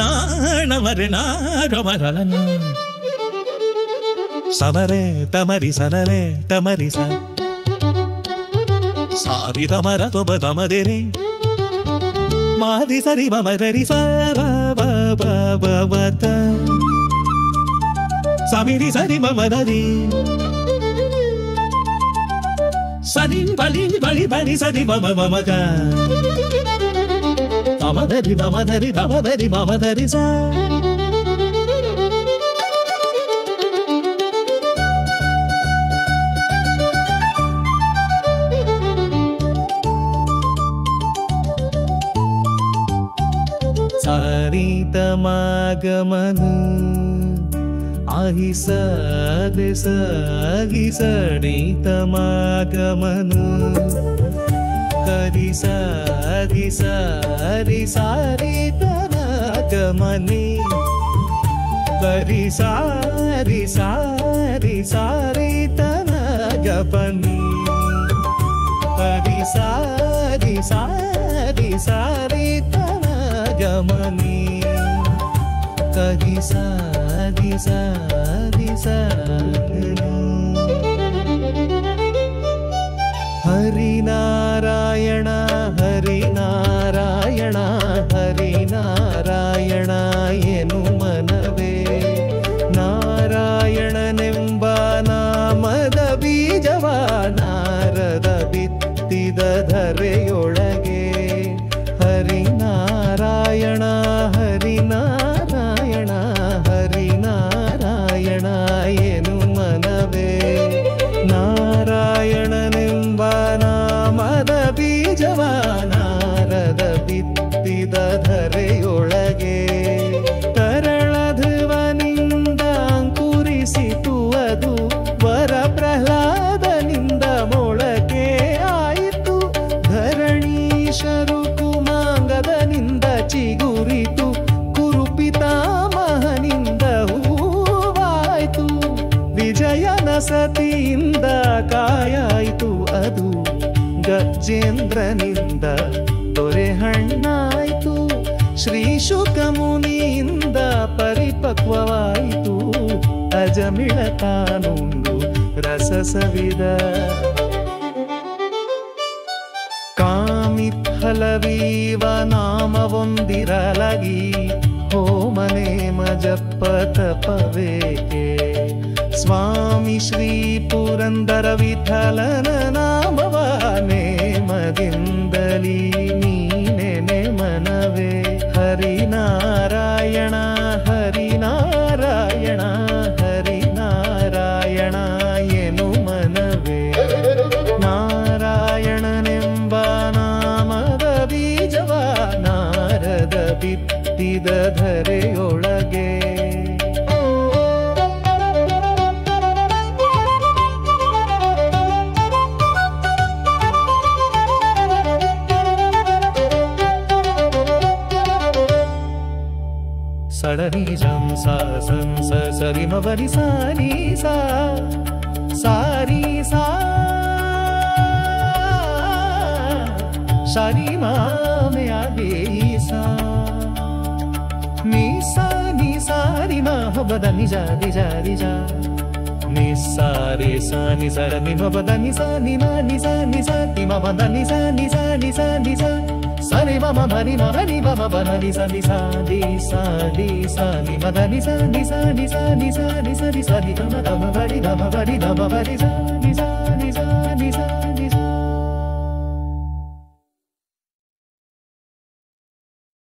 ನಾಣಮರೆ ನಾಗಮರಲನ ಸಮರೆ ತಮರಿ ಸನರೆ ತಮರಿ ಸಾರಿ ತಮರ ತೊಬ ತಮದೆರೆ ಮಾದಿ ಸರಿ ಮಮದರಿ ಸವತ ಸಮಿರಿ ಸರಿ ಮಮದರಿ ಸರಿ ಬಲಿ ಬಲಿ ಬಲಿ ಸರಿ ಮಮ ಮಮಗ ತಮದರಿ ತಮದರಿ ತಮದರಿ ಮಮದರಿ ಸ ಸಾರಿತಮಾಗಮನು ಆಹಿಸ ದಿಸ ಸಡಿತಮಾಗಮನು ಕರಿಸ ದಿಸ ಹರಿ ಸಾರಿತನಾಗಮನಿ ಕರಿಸ ರಿ ಸಾರಿ ಸಾರಿತನಾಗಮನಿ ಕರಿಸ ರಿ ಸಾರಿ ಸಾರಿತನಾಗಮನಿ ಕರಿ ಸಾರಿ ಸಾರಿ ಹರಿನಾರಾಯಣ ಹರಿನಾರಾಯಣ ಹರಿನಾರಾಯಣ ಎನು ಮನವೇ ನಾರಾಯಣನೆಂಬ ನಾಮದ ಬೀಜವ ನಾರದ ಬಿತ್ತಿದ ಧರೆಯೊಳಗೆ ಹರಿನಾರಾಯಣ ಹರಿನಾರಾಯಣ ಹರಿನಾರಾಯಣ ಎನು ಮನವೇ ನಾರಾಯಣನೆಂಬ ನಾಮದ ಬೀಜವ ನಾರದ ಬಿತ್ತಿದ ಧರೆಯೊಳಗೆ ತರಳ ಧ್ರುವನಿಂದ ಅಂಕುರಿಸಿತು ಅದು ವರ ಪ್ರಹ್ಲಾದನಿಂದ ಮೊಳಕೆ ಆಯಿತು ಧರಣೀಶರು ಕುಮಾಂಗದನಿಂದ ಚಿಗುರಿತು ಕುರುಪಿತಾಮಹನಿಂದ ಹೂವಾಯ್ತು ವಿಜಯನ ಸತಿಯಿಂದ ಕಾಯಾಯಿತು ಅದು ಗಜೇಂದ್ರನಿಂದ ದೊರೆಹಣ್ಣಾಯಿತು ಶ್ರೀ ಶುಕ ಮುನಿಯಿಂದ ಪರಿಪಕ್ವವಾಯಿತು ಅಜಮಿಳ ತಾನುಂಡು ರಸಸವಿದ ಕಾಮಿತ್ಫಲವೀವ ನಾಮವೊಂದಿರಲಗಿ ಹೋಮನೇಮ ಜಪ ತಪವೇಕೆ ಸ್ವಾಮಿ ಶ್ರೀ ಪುರಂದರ ವಿಠಲನ ನಾಮವ ನೇಮದಿಂದಲೀ ನೀನೆನೆ ಮನವೇ ಹರಿನಾರಾಯಣ ಹರಿನಾರಾಯಣ ಹರಿನಾರಾಯಣ ಎನು ಮನವೇ ನಾರಾಯಣನೆಂಬ ನಾಮದ ಬೀಜವ ನಾರದ ಬಿತ್ತಿದ ಧರೆಯೊಳಗೆ ಸಡನಿ ಜಂ ಸಂ ಸರಿ ಮರಿ ಸಾರಿ ಸಾರಿ ಸಾರಿ ಮೇ ಆಗೆ ನಿ ಸಾರಿ ಮಹಬದ ನಿಜ ನಿಜ ನಿಜ ನಿ ಸಾರಿ ಸಾನಿ ಸರ ನಿ ಮಬದ ನಿ ಸಾ ನಿ ನಾ ನಿ ಸಾ ನಿ ಸಾ ತಿ ಮಬದ ನಿ ಸಾ ನಿ ಸಾ ನಿ ಸಾ ನಿ ಸಾ ಸರಿ ಮಮ ಭರಿ ಮರಿ ಮಮ ಬನ ನಿ ಸಾ ನಿ ಸಾ ದಿ ಸಾ ದಿ ಸಾ ನಿ ಮದ ನಿ ಸಾ ನಿ ಸಾ ನಿ ಸಾ ನಿ ಸಾ ನಿ ಸಾ ನಿ ಸಾ ನಿ ಮ ದ ಮ ಭರಿ ದ ಮ ಭರಿ ದ ಮ ಭರಿ ಸಾ ನಿ ಸಾ ನಿ ಸಾ ನಿ ಸಾ ನಿ ಸಾ